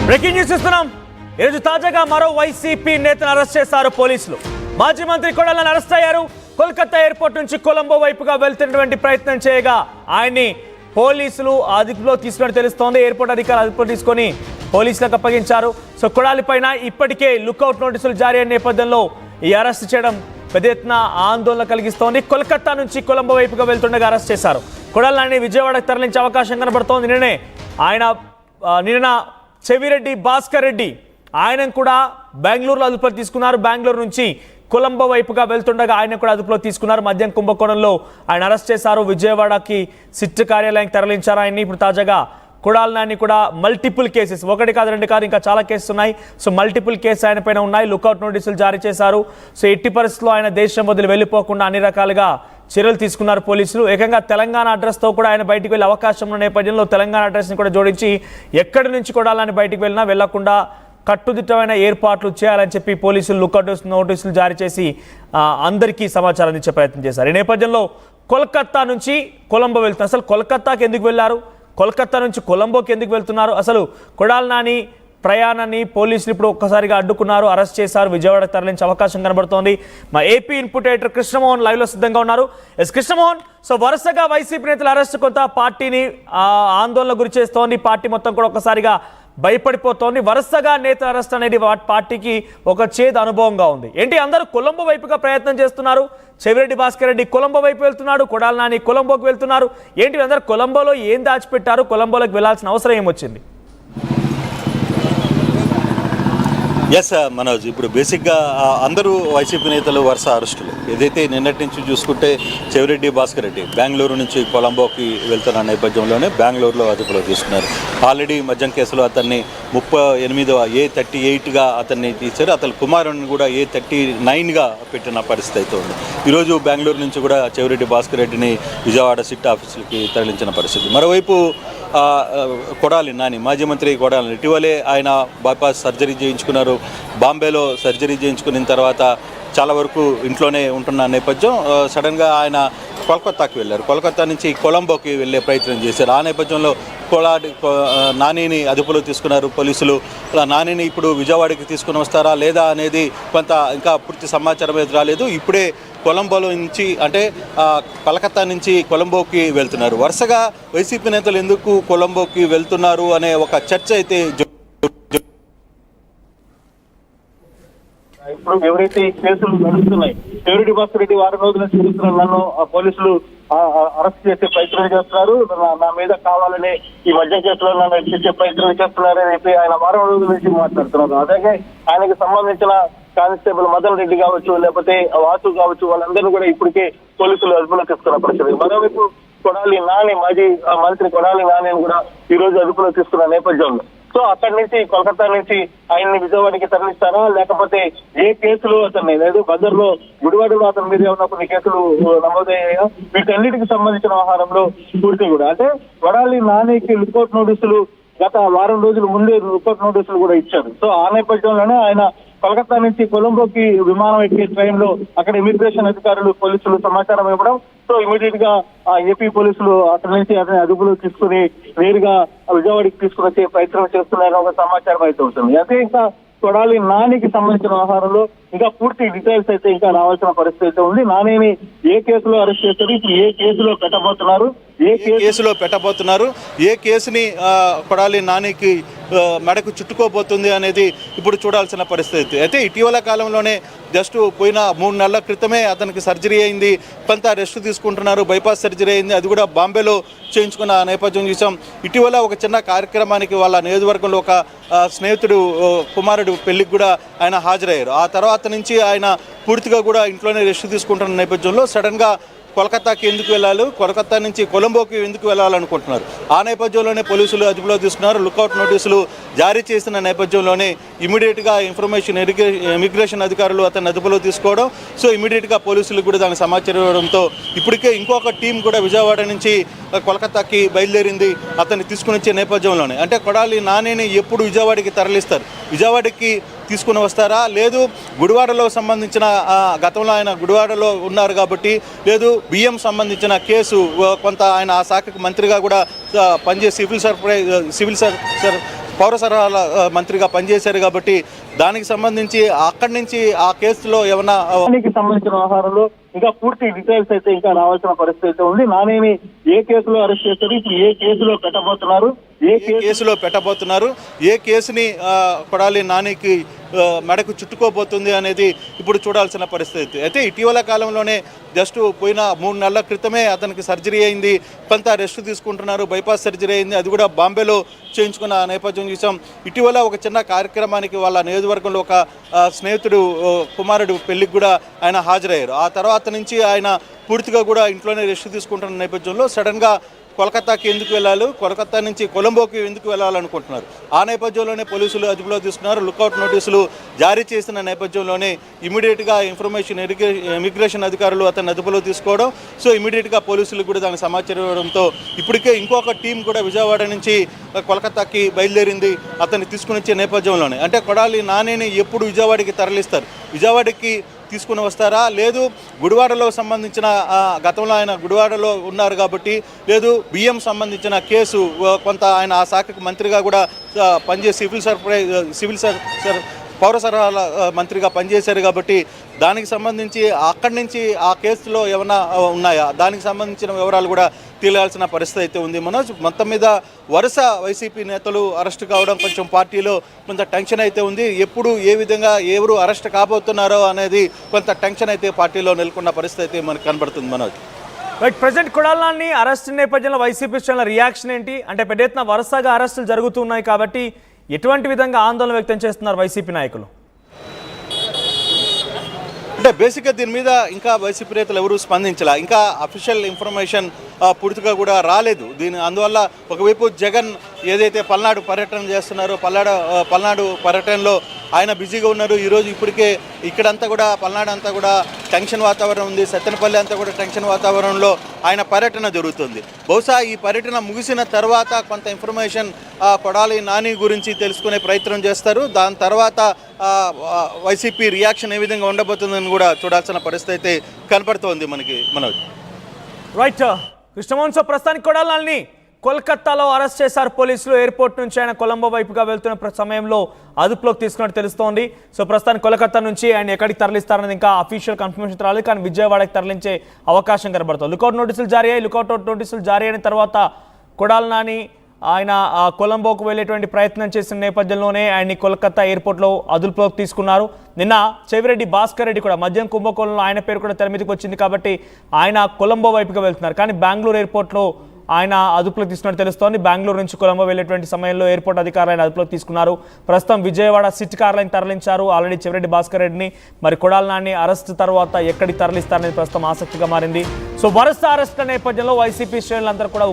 Breaking news ఇస్తున్నాం. ఈరోజు తాజాగా మరో వైసీపీ నేతను అరెస్ట్ చేశారు పోలీసులు. మాజీ మంత్రి కొడాలని అరెస్ట్ అయ్యారు. కోల్కతా ఎయిర్పోర్ట్ నుంచి కొలంబో వైపుగా వెళ్తున్నటువంటి ప్రయత్నం చేయగా ఆయన్ని పోలీసులు అదుపులో తీసుకుని తెలుస్తోంది. ఎయిర్పోర్ట్ అధికారులు అదుపులో తీసుకొని పోలీసులకు అప్పగించారు. సో కొడాలి పైన ఇప్పటికే లుకౌట్ నోటీసులు జారీ అయిన నేపథ్యంలో ఈ అరెస్ట్ చేయడం పెద్ద ఎత్తున ఆందోళన కలిగిస్తోంది. కోల్కతా నుంచి కొలంబో వైపుగా వెళ్తుండగా అరెస్ట్ చేశారు. కొడాలని విజయవాడకు తరలించే అవకాశం కనబడుతోంది. నిన్న చెవిరెడ్డి భాస్కర్ రెడ్డి ఆయన కూడా బెంగళూరులో అదుపులో తీసుకున్నారు. బెంగళూరు నుంచి కొలంబో వైపుగా వెళ్తుండగా ఆయన కూడా అదుపులో తీసుకున్నారు. మద్యం కుంభకోణంలో ఆయన అరెస్ట్ చేశారు. విజయవాడకి సిట్ కార్యాలయానికి తరలించారు ఆయన్ని. ఇప్పుడు తాజాగా కొడాలని కూడా మల్టిపుల్ కేసెస్, ఒకటి కాదు రెండు కాదు ఇంకా చాలా కేసులు ఉన్నాయి. సో మల్టిపుల్ కేసు ఆయన పైన ఉన్నాయి. లుకౌట్ నోటీసులు జారీ చేశారు. సో ఎట్టి పరిస్థితుల్లో ఆయన దేశం వదిలి వెళ్ళిపోకుండా అన్ని రకాలుగా చర్యలు తీసుకున్నారు పోలీసులు. ఏకంగా తెలంగాణ అడ్రస్తో కూడా ఆయన బయటికి వెళ్ళే అవకాశం ఉన్న నేపథ్యంలో తెలంగాణ అడ్రస్ని కూడా జోడించి ఎక్కడి నుంచి కొడాలని బయటికి వెళ్ళినా వెళ్లకుండా కట్టుదిట్టమైన ఏర్పాట్లు చేయాలని చెప్పి పోలీసులు లుకౌట్ నోటీసులు జారీ చేసి అందరికీ సమాచారం ఇచ్చే ప్రయత్నం చేశారు. ఈ నేపథ్యంలో కోల్కతా నుంచి కొలంబో వెళ్తున్నారు. అసలు కోల్కతాకి ఎందుకు వెళ్ళారు, కోల్కతా నుంచి కొలంబోకి ఎందుకు వెళ్తున్నారు, అసలు కొడాలి నాని ప్రయాణాన్ని పోలీసులు ఇప్పుడు ఒక్కసారిగా అడ్డుకున్నారు, అరెస్ట్ చేశారు. విజయవాడకు తరలించే అవకాశం కనబడుతోంది. మా AP input editor Krishnamohan live లో సిద్ధంగా ఉన్నారు. ఎస్ కృష్ణమోహన్, సో వరుసగా వైసీపీ నేతల అరెస్ట్ కొంత పార్టీని ఆందోళన గురి చేస్తోంది. పార్టీ మొత్తం కూడా ఒక్కసారిగా భయపడిపోతోంది. వరుసగా నేతల అరెస్ట్ అనేది పార్టీకి ఒక చేదు అనుభవంగా ఉంది. ఏంటి అందరూ కొలంబో వైపుగా ప్రయత్నం చేస్తున్నారు. చెవిరెడ్డి భాస్కర్ రెడ్డి కొలంబో వైపు వెళ్తున్నాడు, కొడాలి నాని కొలంబోకి వెళ్తున్నారు. ఏంటి అందరూ కొలంబోలో ఏం దాచిపెట్టారు, కొలంబోలోకి వెళ్లాల్సిన అవసరం ఏమొచ్చింది? ఎస్ మనోజ్, ఇప్పుడు బేసిక్గా అందరూ వైసీపీ నేతలు వరుస అరెస్టులు. ఏదైతే నిన్నటి నుంచి చూసుకుంటే చెవిరెడ్డి భాస్కర్ రెడ్డి బెంగళూరు నుంచి కొలంబోకి వెళ్తున్న నేపథ్యంలోనే బెంగళూరులో అదుపులో తీసుకున్నారు. ఆల్రెడీ మద్యం కేసులో అతన్ని 38వ A38గా అతన్ని తీశారు. అతని కుమారుడిని కూడా A39గా పెట్టిన పరిస్థితి అయితే ఉంది. ఈరోజు బెంగళూరు నుంచి కూడా చెవిరెడ్డి భాస్కర్ రెడ్డిని విజయవాడ సిట్ ఆఫీసులకి తరలించిన పరిస్థితి. మరోవైపు కొడాలి నాని, మాజీ మంత్రి కొడాలి, ఇటీవలే ఆయన బైపాస్ సర్జరీ చేయించుకున్నారు. బాంబేలో సర్జరీ చేయించుకున్న తర్వాత చాలా వరకు ఇంట్లోనే ఉంటున్న నేపథ్యం సడన్గా ఆయన కోల్కతాకి వెళ్ళారు. కోల్కతా నుంచి కొలంబోకి వెళ్ళే ప్రయత్నం చేశారు. ఆ నేపథ్యంలో నానిని అదుపులో తీసుకున్నారు పోలీసులు. నానిని ఇప్పుడు విజయవాడకి తీసుకుని వస్తారా లేదా అనేది కొంత ఇంకా పూర్తి సమాచారం అయితే రాలేదు. ఇప్పుడే కొలంబోలో నుంచి అంటే కలకత్తా నుంచి కొలంబోకి వెళ్తున్నారు. వరుసగా వైసీపీ నేతలు ఎందుకు కొలంబోకి వెళ్తున్నారు అనే ఒక చర్చ అయితే ఇప్పుడు ఎవరైతే ఈ కేసులు నడుస్తున్నాయి, చెవిరెడ్డి భాస్కర్ రెడ్డి వారం రోజుల నుంచి చూస్తున్న నన్ను పోలీసులు అరెస్ట్ చేసే ప్రయత్నం చేస్తున్నారు, నా మీద కావాలని ఈ మద్యం కేసులో నన్ను చేసే ప్రయత్నం చేస్తున్నారు అని చెప్పి ఆయన వారం రోజుల నుంచి మాట్లాడుతున్నారు. అలాగే ఆయనకి సంబంధించిన కానిస్టేబుల్ మదన్ రెడ్డి కావచ్చు, లేకపోతే వాసు కావచ్చు, వాళ్ళందరూ కూడా ఇప్పటికే పోలీసులు అదుపులో తీసుకున్న పరిస్థితి. మరోవైపు కొడాలి నాని, మాజీ మంత్రి కొడాలి నానిని కూడా ఈ రోజు అదుపులో తీసుకున్న నేపథ్యంలో సో అక్కడి నుంచి కోల్కతా నుంచి ఆయన్ని విజయవాడకి తరలిస్తారా, లేకపోతే ఏ కేసులు అతన్ని లేదు బజర్లో గుడివాడలో అతని మీద ఉన్న కొన్ని కేసులు నమోదయ్యాయో వీటన్నిటికి సంబంధించిన వ్యవహారంలో పూర్తి కూడా అంటే కొడాలి నానికి లుకౌట్ నోటీసులు గత వారం రోజుల ముందే లుకౌట్ నోటీసులు కూడా ఇచ్చారు. సో ఆ నేపథ్యంలోనే ఆయన కోల్కతా నుంచి కొలంబోకి విమానం ఎక్కే ట్రైన్ లో అక్కడ ఇమిగ్రేషన్ అధికారులు పోలీసులు సమాచారం ఇవ్వడం, సో ఇమీడియట్ గా ఏపీ పోలీసులు అక్కడి నుంచి అతని అదుపులో తీసుకుని నేరుగా విజయవాడకి తీసుకుని వచ్చే ప్రయత్నం చేస్తున్నారని ఒక సమాచారం అయితే ఉంటుంది. అదే ఇంకా కొడాలి నానికి సంబంధించిన వ్యవహారంలో ఇంకా పూర్తి డీటెయిల్స్ అయితే ఇంకా రావాల్సిన పరిస్థితి అయితే ఉంది. నానిని ఏ కేసులో అరెస్ట్ చేస్తారు, ఇప్పుడు ఏ కేసులో పెట్టబోతున్నారు, ఏ కేసుని కొడాలి నానికి మెడకు చుట్టుకోబోతుంది అనేది ఇప్పుడు చూడాల్సిన పరిస్థితి. అయితే ఇటీవల కాలంలోనే జస్ట్ పోయిన 3 నెలల క్రితమే అతనికి సర్జరీ అయింది, కొంత రెస్ట్ తీసుకుంటున్నారు, బైపాస్ సర్జరీ అయింది, అది కూడా బాంబేలో చేయించుకున్న నేపథ్యం చూసాం. ఇటీవల ఒక చిన్న కార్యక్రమానికి వాళ్ళ నియోజకవర్గంలో ఒక స్నేహితుడు కుమారుడు పెళ్లికి కూడా ఆయన హాజరయ్యారు. ఆ తర్వాత నుంచి ఆయన పూర్తిగా కూడా ఇంట్లోనే రెస్ట్ తీసుకుంటున్న నేపథ్యంలో సడన్గా కోల్కతాకి ఎందుకు వెళ్ళాలి, కోల్కతా నుంచి కొలంబోకి ఎందుకు వెళ్ళాలనుకుంటున్నారు. ఆ నేపథ్యంలోనే పోలీసులు అదుపులో తీసుకున్నారు. లుకౌట్ నోటీసులు జారీ చేసిన నేపథ్యంలోనే ఇమీడియట్గా ఇమిగ్రేషన్ అధికారులు అతన్ని అదుపులో తీసుకోవడం, సో ఇమీడియట్గా పోలీసులకు కూడా దానికి సమాచారం ఇవ్వడంతో ఇప్పటికే ఇంకొక టీం కూడా విజయవాడ నుంచి కోల్కతాకి బయలుదేరింది అతన్ని తీసుకుని వచ్చే నేపథ్యంలోనే. అంటే కొడాలి నానిని ఎప్పుడు విజయవాడకి తరలిస్తారు, విజయవాడకి తీసుకుని వస్తారా, లేదు గుడివాడలో సంబంధించిన గతంలో ఆయన గుడివాడలో ఉన్నారు కాబట్టి లేదు బియ్యం సంబంధించిన కేసు కొంత ఆయన ఆ శాఖకు మంత్రిగా కూడా పనిచేసి పౌర సరఫరాల మంత్రిగా పనిచేశారు కాబట్టి దానికి సంబంధించి అక్కడి నుంచి ఆ కేసులో ఏమన్నా దానికి సంబంధించిన వ్యవహారంలో ఇంకా పూర్తి డీటెయిల్స్ అయితే ఇంకా రావాల్సిన పరిస్థితి అయితే ఉంది. నానేని ఏ కేసులో అరెస్ట్ చేస్తారు, ఇప్పుడు ఏ కేసులో పెట్టబోతున్నారు, ఏ కేసులో పెట్టబోతున్నారు, ఏ కేసుని కొడాలి నానికి మెడకు చుట్టుకోబోతుంది అనేది ఇప్పుడు చూడాల్సిన పరిస్థితి. అయితే ఇటీవల కాలంలోనే జస్ట్ పోయిన 3 నెలల క్రితమే అతనికి సర్జరీ అయింది, కొంత రెస్ట్ తీసుకుంటున్నారు, బైపాస్ సర్జరీ అయింది, అది కూడా బాంబేలో చేయించుకున్న నేపథ్యం చూసాం. ఇటీవల ఒక చిన్న కార్యక్రమానికి వాళ్ళ నియోజకవర్గంలో ఒక స్నేహితుడు కుమారుడు పెళ్లికి కూడా ఆయన హాజరయ్యారు. ఆ తర్వాత నుంచి ఆయన పూర్తిగా కూడా ఇంట్లోనే రెస్ట్ తీసుకుంటున్న నేపథ్యంలో సడన్గా కోల్కతాకి ఎందుకు వెళ్ళాలి, కోల్కతా నుంచి కొలంబోకి ఎందుకు వెళ్ళాలనుకుంటున్నారు. ఆ నేపథ్యంలోనే పోలీసులు అదుపులో తీసుకున్నారు. లుకౌట్ నోటీసులు జారీ చేసిన నేపథ్యంలోనే ఇమీడియట్గా ఇమిగ్రేషన్ అధికారులు అతన్ని అదుపులో తీసుకోవడం, సో ఇమీడియట్గా పోలీసులకు కూడా దానికి సమాచారం ఇవ్వడంతో ఇప్పటికే ఇంకొక టీం కూడా విజయవాడ నుంచి కోల్కతాకి బయలుదేరింది అతన్ని తీసుకుని వచ్చే నేపథ్యంలోనే. అంటే కొడాలి నానిని ఎప్పుడు విజయవాడకి తరలిస్తారు, విజయవాడకి తీసుకుని వస్తారా, లేదు గుడివాడలో సంబంధించిన గతంలో ఆయన గుడివాడలో ఉన్నారు కాబట్టి, లేదు బియ్యం సంబంధించిన కేసు కొంత ఆయన ఆ శాఖకు మంత్రిగా కూడా పనిచేసి సివిల్ పౌర సరఫరాల మంత్రిగా పనిచేశారు కాబట్టి దానికి సంబంధించి అక్కడి నుంచి ఆ కేసులో ఏమైనా ఉన్నాయా, దానికి సంబంధించిన వివరాలు కూడా తెలియాల్సిన పరిస్థితి అయితే ఉంది. మనోజ్, మొత్తం మీద వరుస వైసీపీ నేతలు అరెస్ట్ కావడం కొంచెం పార్టీలో కొంత టెన్షన్ అయితే ఉంది. ఎప్పుడు ఏ విధంగా ఎవరు అరెస్ట్ కాబోతున్నారో అనేది కొంత టెన్షన్ అయితే పార్టీలో నెలకొన్న పరిస్థితి అయితే మనకు కనబడుతుంది. Manoj, right, president Kodali Nani arrest నేపథ్యంలో వైసీపీ రియాక్షన్ ఏంటి? అంటే పెద్ద ఎత్తున వరుసగా అరెస్టులు జరుగుతున్నాయి కాబట్టి ఎటువంటి విధంగా ఆందోళన వ్యక్తం చేస్తున్నారు వైసీపీ నాయకులు? అంటే బేసిక్గా దీని మీద ఇంకా వైసీపీ నేతలు ఎవరు స్పందించాల, ఇంకా అఫీషియల్ ఇన్ఫర్మేషన్ పూర్తిగా కూడా రాలేదు. అందువల్ల ఒకవైపు జగన్ ఏదైతే పల్నాడు పర్యటన చేస్తున్నారో పల్నాడు పర్యటనలో ఆయన బిజీగా ఉన్నారు. ఈరోజు ఇప్పటికే ఇక్కడంతా కూడా పల్నాడు అంతా కూడా టెన్షన్ వాతావరణం ఉంది, సత్తెనపల్లి అంతా కూడా టెన్షన్ వాతావరణంలో ఆయన పర్యటన జరుగుతుంది. బహుశా ఈ పర్యటన ముగిసిన తర్వాత కొంత ఇన్ఫర్మేషన్ కొడాలి నాని గురించి తెలుసుకునే ప్రయత్నం చేస్తారు. దాని తర్వాత వైసీపీ రియాక్షన్ ఏ విధంగా ఉండబోతుందని కూడా చూడాల్సిన పరిస్థితి అయితే కనపడుతోంది మనకి. మనోజ్, రైట్, కృష్ణమోహన్, సో ప్రస్తుతానికి కొడాలి నాని కోల్కతాలో అరెస్ట్ చేశారు పోలీసులు. ఎయిర్పోర్ట్ నుంచి ఆయన కొలంబో వైపుగా వెళ్తున్న సమయంలో అదుపులోకి తీసుకున్నట్టు తెలుస్తోంది. సో ప్రస్తుతానికి కోల్కతా నుంచి ఆయన ఎక్కడికి తరలిస్తారనేది ఇంకా అఫీషియల్ కన్ఫర్మేషన్ రాలేదు, కానీ విజయవాడకి తరలించే అవకాశం కనబడుతుంది. లుకౌట్ నోటీసులు జారీ అయిన తర్వాత కొడాలి నాని ఆయన కొలంబోకు వెళ్ళేటువంటి ప్రయత్నం చేసిన నేపథ్యంలోనే ఆయన్ని కోల్కతా ఎయిర్పోర్ట్లో అదుపులోకి తీసుకున్నారు. నిన్న చెవిరెడ్డి భాస్కర్ రెడ్డి కూడా మద్యం కుంభకోణంలో ఆయన పేరు కూడా తెర మీదకి వచ్చింది కాబట్టి ఆయన కొలంబో వైపుగా వెళ్తున్నారు. కానీ బెంగళూరు ఎయిర్పోర్ట్లో ఆయన అదుపులోకి తీసుకున్నట్టు తెలుస్తోంది. బెంగళూరు నుంచి కొలంబో వెళ్ళేటువంటి సమయంలో ఎయిర్పోర్ట్ అధికారులు ఆయన అదుపులోకి తీసుకున్నారు. ప్రస్తుతం విజయవాడ సిట్ కార్లను తరలించారు. ఆల్రెడీ చెవిరెడ్డి భాస్కర్ రెడ్డిని. మరి కొడాలి నాని అరెస్ట్ తర్వాత ఎక్కడికి తరలిస్తారనేది ప్రస్తుతం ఆసక్తిగా మారింది. సో వరుస అరెస్టుల నేపథ్యంలో వైసీపీ శ్రేణులందరూ కూడా